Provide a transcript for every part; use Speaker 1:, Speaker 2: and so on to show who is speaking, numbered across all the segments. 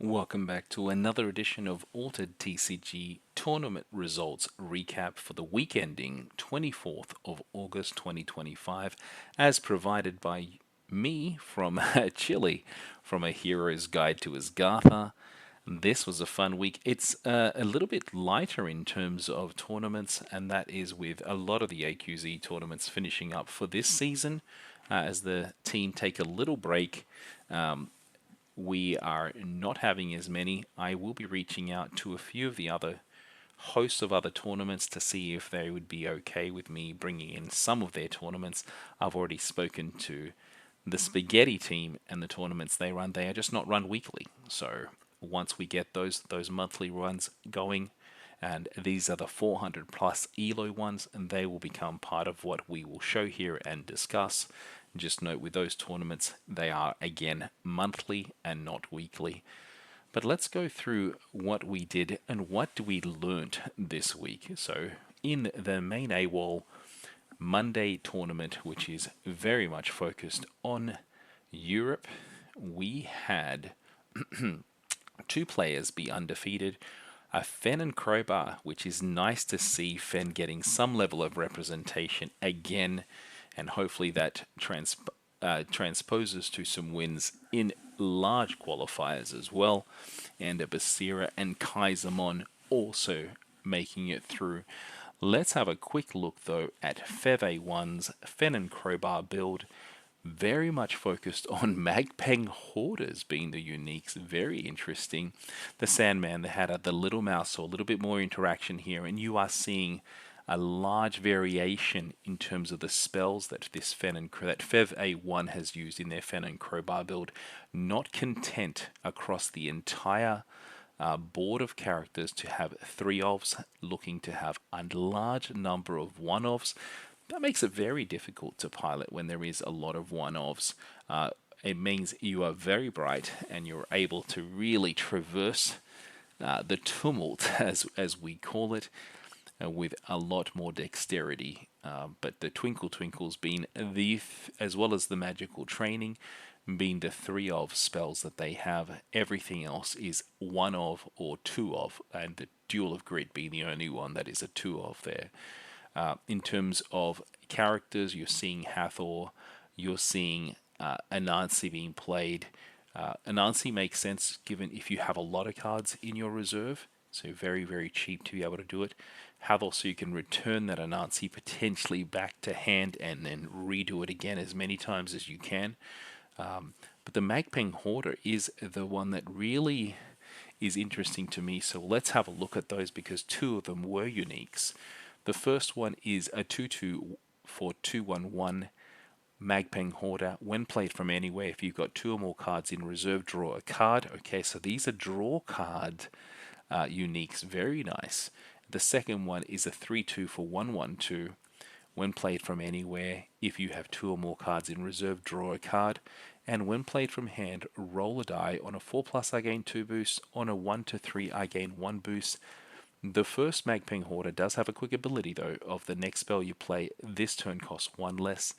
Speaker 1: Welcome back to another edition of Altered TCG Tournament Results recap for the week ending 24th of August 2025, as provided by me from Chile, from A Hero's Guide to Asgartha. This was a fun week. It's a little bit lighter in terms of tournaments, and that is with a lot of the AQZ tournaments finishing up for this season as the team take a little break. We are not having as many. I will be reaching out to a few of the other hosts of other tournaments to see if they would be okay with me bringing in some of their tournaments. I've already spoken to the Spaghetti team and the tournaments they run. They are just not run weekly. So once we get those monthly runs going, and these are the 400 plus ELO ones, and they will become part of what we will show here and discuss. Just note with those tournaments, they are again monthly and not weekly. But let's go through what we did and what we learnt this week. So in the main AWOL Monday tournament, which is very much focused on Europe, we had two players be undefeated. A Fen and Crowbar, which is nice to see Fen getting some level of representation again, and hopefully that transposes to some wins in large qualifiers as well. And a Basira and Kaisermon also making it through. Let's have a quick look though at Fev A1's Fen and Crowbar build. Very much focused on Magpeng Hoarders being the uniques. Very interesting. The Sandman, the Hatter, the Little Mouse, so a little bit more interaction here, and you are seeing a large variation in terms of the spells that this that Fev A1 has used in their Fen and Crowbar build. Not content across the entire board of characters to have 3-ofs, looking to have a large number of 1-ofs. That makes it very difficult to pilot when there is a lot of 1-ofs. It means you are very bright and you're able to really traverse the tumult, as we call it, with a lot more dexterity. But the Twinkle Twinkles being as well as the magical training, being the 3-of spells that they have. Everything else is 1-of or 2-of, and the Duel of Grit being the only one that is a 2-of there. In terms of characters, you're seeing Hathor, you're seeing Anansi being played. Anansi makes sense given if you have a lot of cards in your reserve, so very, very cheap to be able to do it. Hathor, so you can return that Anansi potentially back to hand and then redo it again as many times as you can. But the Magpeng Hoarder is the one that really is interesting to me, so let's have a look at those because two of them were uniques. The first one is a 2/2 for 2/1/1 Magpeng Hoarder. When played from anywhere, if you've got 2 or more cards in reserve, draw a card. Okay, so these are draw card uniques. Very nice. The second one is a 3/2 for 1/1/2. When played from anywhere, if you have 2 or more cards in reserve, draw a card. And when played from hand, roll a die. On a 4+, I gain 2 boosts. On a 1-3, I gain 1 boost. The first Magpeng Hoarder does have a quick ability though of the next spell you play this turn costs 1 less,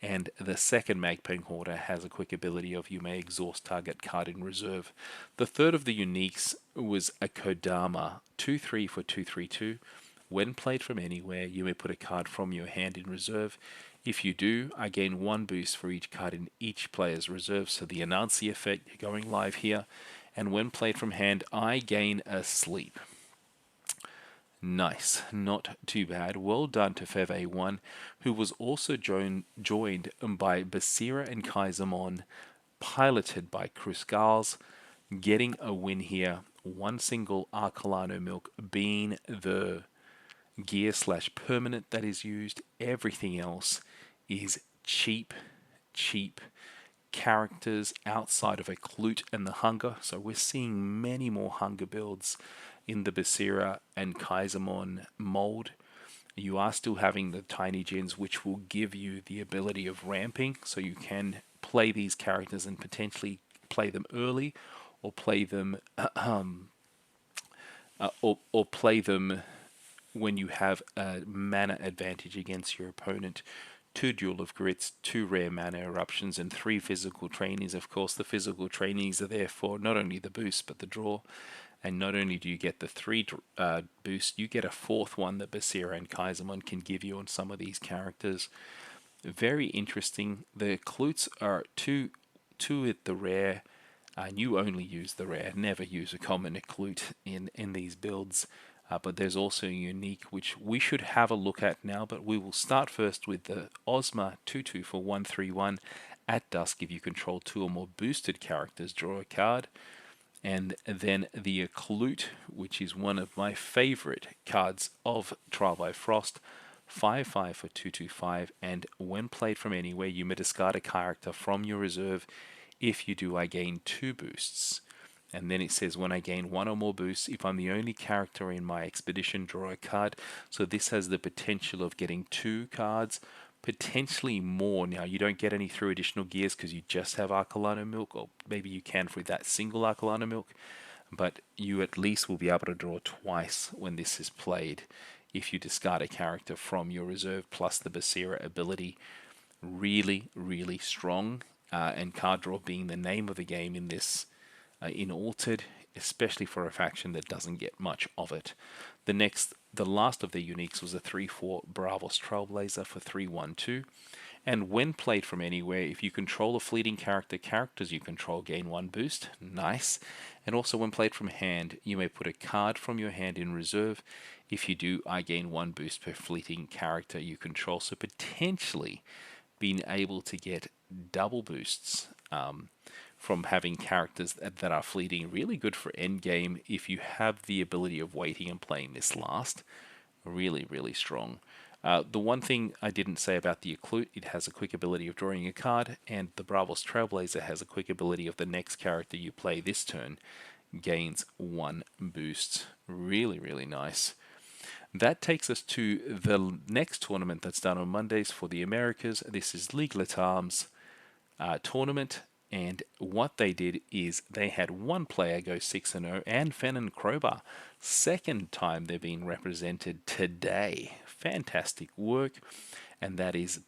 Speaker 1: and the second Magpeng Hoarder has a quick ability of you may exhaust target card in reserve. The third of the uniques was a Kodama 2/3 for 2/3/2. When played from anywhere, you may put a card from your hand in reserve. If you do, I gain 1 boost for each card in each player's reserve, so the Anansi effect, you're going live here. And when played from hand, I gain a sleep. Nice, not too bad. Well done to Fev A1, who was also joined by Basira and Kaisermon, piloted by Chris Gals, getting a win here. One single Arcolano Milk being the gear/permanent that is used. Everything else is cheap characters outside of a Clute and the Hunger. So we're seeing many more Hunger builds in the Basira and Kaisermon mold. You are still having the Tiny Gens, which will give you the ability of ramping, so you can play these characters and potentially play them early, or play them, or play them when you have a mana advantage against your opponent 2 Duel of Grits, 2 Rare Mana Eruptions, and 3 Physical Trainees. Of course, the Physical Trainees are there for not only the boost, but the draw. And not only do you get the 3 boost, you get a 4th one that Basira and Kaisermon can give you on some of these characters. Very interesting. The Klutes are two at the rare, and you only use the rare, never use a common Klute in these builds. But there's also a unique, which we should have a look at now, but we will start first with the Ozma 2/2 for 1/3/1. At dusk, if you control 2 or more boosted characters, draw a card. And then the Klute, which is one of my favorite cards of Trial by Frost, 5/5 for 2/2/5, and when played from anywhere, you may discard a character from your reserve. If you do, I gain 2 boosts. And then it says when I gain 1 or more boosts, if I'm the only character in my expedition, draw a card. So this has the potential of getting 2 cards, potentially more. Now, you don't get any through additional gears because you just have Arcolano Milk, or maybe you can through that single Arcolano Milk, but you at least will be able to draw twice when this is played if you discard a character from your reserve, plus the Basira ability. Really, really strong, and card draw being the name of the game in this, in Altered, especially for a faction that doesn't get much of it. The last of the uniques was a 3/4 Bravos Trailblazer for 3/1/2. And when played from anywhere, if you control a fleeting character, characters you control gain 1 boost. Nice. And also when played from hand, you may put a card from your hand in reserve. If you do, I gain 1 boost per fleeting character you control. So potentially being able to get double boosts from having characters that are fleeting. Really good for endgame if you have the ability of waiting and playing this last. Really, really strong. The one thing I didn't say about the Occlute, it has a quick ability of drawing a card, and the Bravos Trailblazer has a quick ability of the next character you play this turn gains 1 boost. Really, really nice. That takes us to the next tournament that's done on Mondays for the Americas. This is Leaguelet Arms tournament, and what they did is they had one player go 6-0, and Fennon Crowbar. Second time they're being represented today. Fantastic work, and that is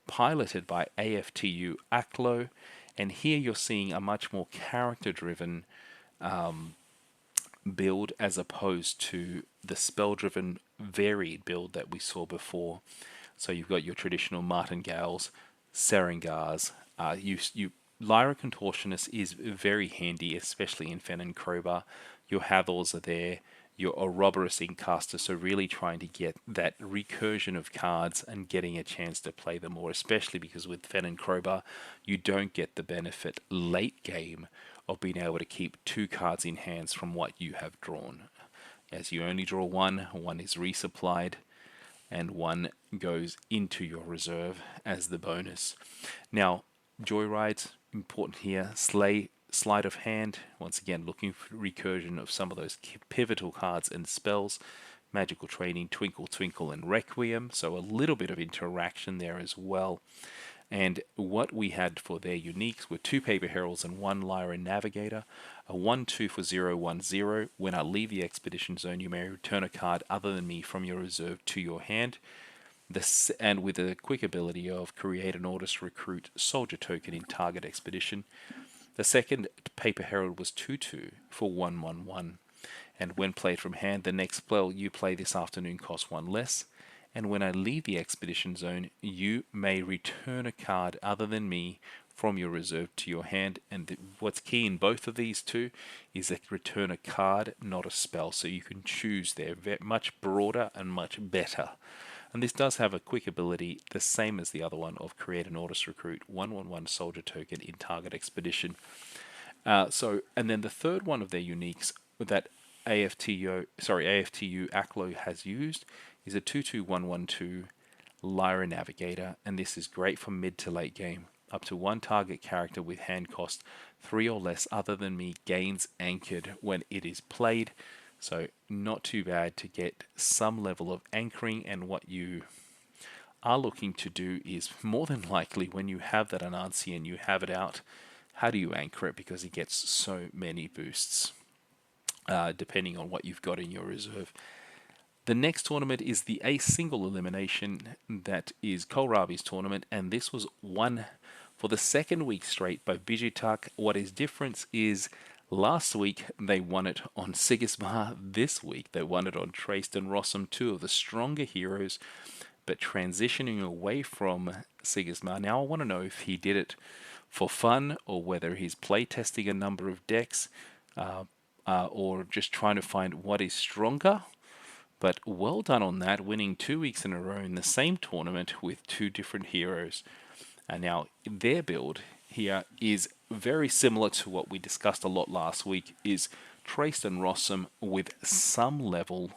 Speaker 1: piloted by AFTU Aklo. And here you're seeing a much more character-driven build as opposed to the spell-driven varied build that we saw before. So you've got your traditional martingales, serengars. Lyra Contortionist is very handy, especially in Fen and Crowbar. Your Hathors are there. Your Ouroboros Inkcaster, so really trying to get that recursion of cards and getting a chance to play them more, especially because with Fen and Crowbar, you don't get the benefit late game of being able to keep 2 cards in hands from what you have drawn. As you only draw 1, 1 is resupplied, and 1 goes into your reserve as the bonus. Now, Joyride's important here. Sleight of Hand, once again looking for recursion of some of those pivotal cards and spells. Magical Training, Twinkle Twinkle, and Requiem, so a little bit of interaction there as well. And what we had for their uniques were 2 Paper Heralds and 1 Lyra Navigator, a 1/2 for 0/1/0. When I leave the expedition zone, you may return a card other than me from your reserve to your hand. And with a quick ability of create an order to recruit soldier token in target expedition. The second Paper Herald was 2/2 for 1/1/1. And when played from hand, the next spell you play this afternoon costs 1 less. And when I leave the expedition zone, you may return a card other than me from your reserve to your hand. And what's key in both of these two is that return a card, not a spell. So you can choose there. Much broader and much better. And this does have a quick ability, the same as the other one, of create an Ordis Recruit 1/1/1 soldier token in target expedition. And then the third one of their uniques that AFTU Aklo has used is a 2/2/1/1/2 Lyra Navigator, and this is great for mid to late game. Up to 1 target character with hand cost 3 or less other than me gains anchored when it is played. So not too bad to get some level of anchoring, and what you are looking to do is more than likely when you have that Anansi and you have it out, how do you anchor it, because it gets so many boosts depending on what you've got in your reserve. The next tournament is the A single elimination, that is Kohlrabi's tournament, and this was won for the second week straight by Bijitak. What is different is last week they won it on Sigismar. This week they won it on Traced and Rossum, two of the stronger heroes, but transitioning away from Sigismar. Now I want to know if he did it for fun or whether he's playtesting a number of decks, or just trying to find what is stronger. But well done on that, winning 2 weeks in a row in the same tournament with two different heroes. And now their build here is very similar to what we discussed a lot last week, is Traced and Rossum with some level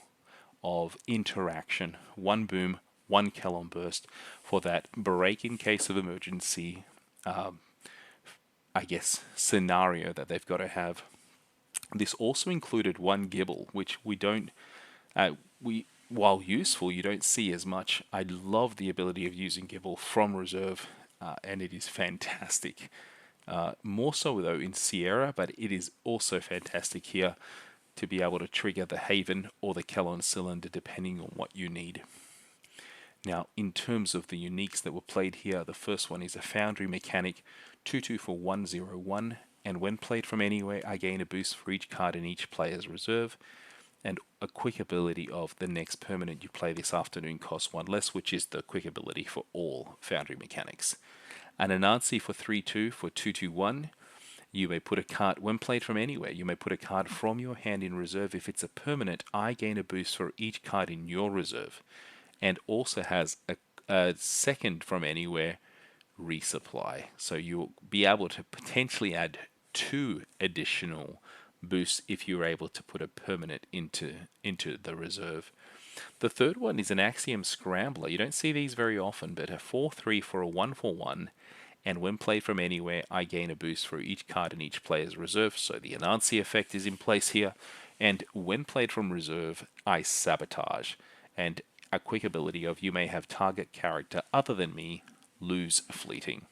Speaker 1: of interaction. One boom, one Kellon burst for that break in case of emergency, I guess, scenario that they've got to have. This also included one Gibble, which we don't, while useful, you don't see as much. I love the ability of using Gibble from reserve, and it is fantastic. More so though in Sierra, but it is also fantastic here to be able to trigger the Haven or the Kellon Cylinder depending on what you need. Now, in terms of the uniques that were played here, the first one is a Foundry Mechanic, 2/2 for 1/0/1, and when played from anywhere, I gain a boost for each card in each player's reserve, and a quick ability of the next permanent you play this afternoon costs 1 less, which is the quick ability for all Foundry Mechanics. An Anansi for 3/2 for 2/2/1. You may put a card, when played from anywhere, you may put a card from your hand in reserve. If it's a permanent, I gain a boost for each card in your reserve. And also has a second from anywhere resupply. So you'll be able to potentially add 2 additional boosts if you're able to put a permanent into the reserve. The third one is an Axiom Scrambler. You don't see these very often, but a 4/3 for a 1/1. And when played from anywhere, I gain a boost for each card in each player's reserve. So the Anansi effect is in place here. And when played from reserve, I Sabotage. And a quick ability of you may have target character other than me lose fleeting.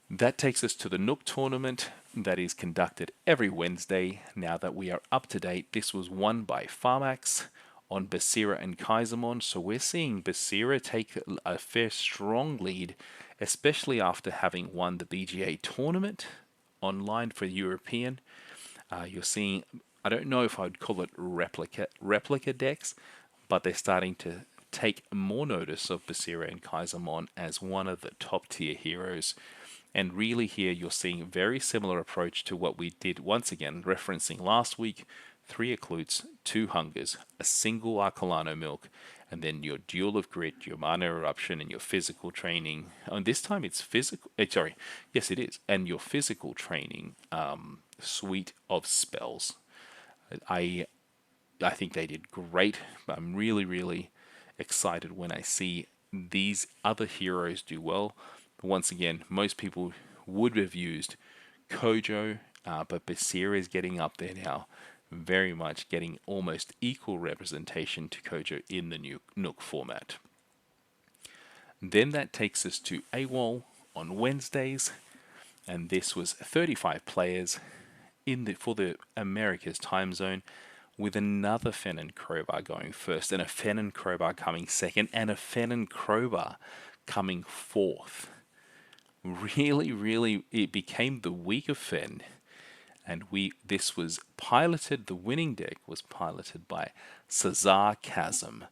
Speaker 1: That takes us to the Nook tournament that is conducted every Wednesday. Now that we are up to date, this was won by Pharmax on Basira and Kaisermon. So we're seeing Basira take a fair strong lead, especially after having won the BGA tournament online for European. You're seeing, I don't know if I'd call it replica decks, but they're starting to take more notice of Basira and Kaisermon as one of the top tier heroes. And really here you're seeing a very similar approach to what we did, once again referencing last week: 3 Eclutes, 2 Hungers, a single Arcolano Milk, and then your Duel of Grit, your Mana Eruption, and your physical training. And this time it's physical, yes it is, and your physical training suite of spells. I think they did great. I'm really excited when I see these other heroes do well. Once again, most people would have used Kojo, but Basira is getting up there now, very much getting almost equal representation to Kojo in the new Nook format. Then that takes us to AWOL on Wednesdays, and this was 35 players for the Americas time zone, with another Fen and Crowbar going first, and a Fen and Crowbar coming second, and a Fen and Crowbar coming fourth. Really, it became the week of Fen, and this was piloted, the winning deck was piloted by Cesar Chasm,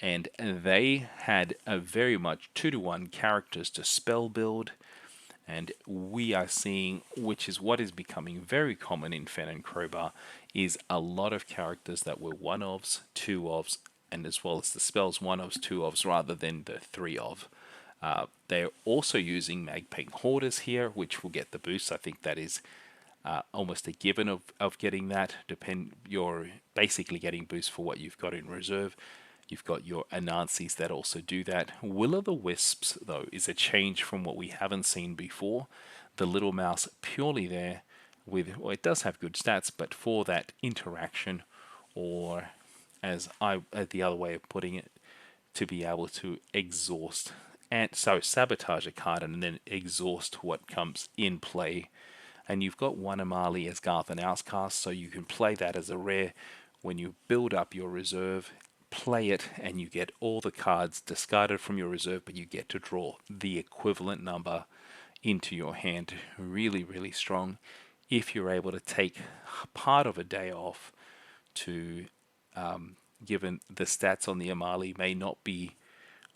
Speaker 1: and they had a very much 2-to-1 characters to spell build, and we are seeing, which is what is becoming very common in Fen and Crowbar, is a lot of characters that were 1-ofs, 2-ofs, and as well as the spells 1-ofs, 2-ofs, rather than the 3-of. They're also using Magpeng Hoarders here, which will get the boost. I think that is almost a given of getting that. You're basically getting boost for what you've got in reserve. You've got your Anansis that also do that. Will-o'-the-Wisps, though, is a change from what we haven't seen before. The little mouse purely there with, well, it does have good stats, but for that interaction, or as the other way of putting it, to be able to exhaust, and so sabotage a card and then exhaust what comes in play. And you've got one Amali, Asgartha, and Outcast, so you can play that as a rare when you build up your reserve, play it, and you get all the cards discarded from your reserve, but you get to draw the equivalent number into your hand. Really, really strong. If you're able to take part of a day off to, given the stats on the Amali may not be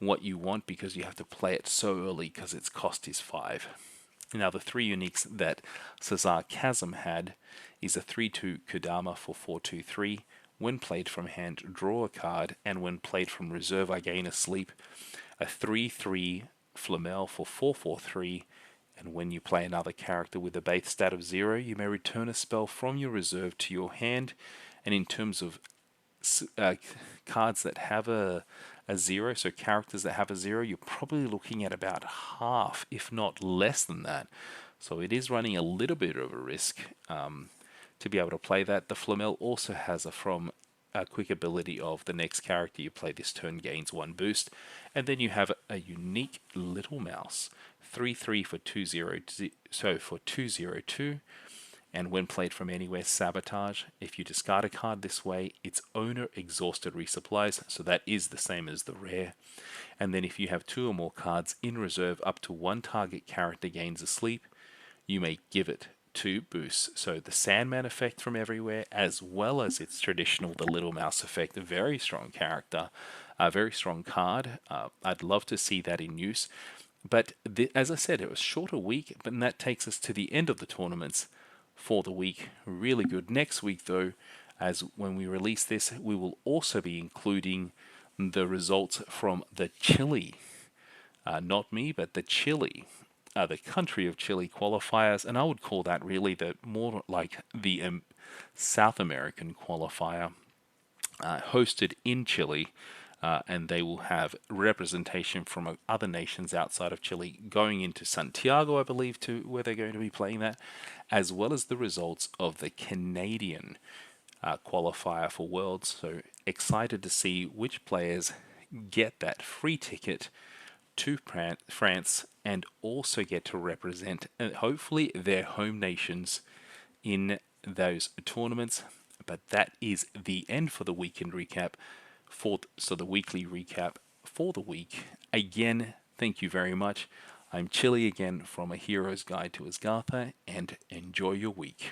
Speaker 1: what you want because you have to play it so early because its cost is 5. Now, the three uniques that Cesar Chasm had is a 3/2 Kodama for 4/2/3. When played from hand, draw a card, and when played from reserve, I gain a sleep. A 3/3 Flamel for 4/4/3, and when you play another character with a base stat of 0, you may return a spell from your reserve to your hand. And in terms of cards that have a 0, so characters that have a 0, you're probably looking at about half, if not less than that. So it is running a little bit of a risk to be able to play that. The Flamel also has a quick ability of the next character you play this turn gains 1 boost. And then you have a unique Little Mouse, 3/3 for 2/02. And when played from anywhere, Sabotage. If you discard a card this way, its owner exhausted resupplies, so that is the same as the rare. And then if you have 2 or more cards in reserve, up to 1 target character gains a sleep, you may give it 2 boosts. So the Sandman effect from everywhere, as well as its traditional The Little Mouse effect, a very strong character, a very strong card. I'd love to see that in use. But as I said, it was a shorter week, but that takes us to the end of the tournaments for the week. Really good. Next week, though, as when we release this, we will also be including the results from the Chile, not me, but the Chile, the country of Chile qualifiers, and I would call that really the more like the South American qualifier, hosted in Chile. And they will have representation from other nations outside of Chile going into Santiago, I believe, to where they're going to be playing that, as well as the results of the Canadian qualifier for Worlds. So excited to see which players get that free ticket to France and also get to represent, hopefully, their home nations in those tournaments. But that is the end for the weekend recap. So the weekly recap for the week. Again, thank you very much. I'm Chili again from A Hero's Guide to Asgartha, and enjoy your week.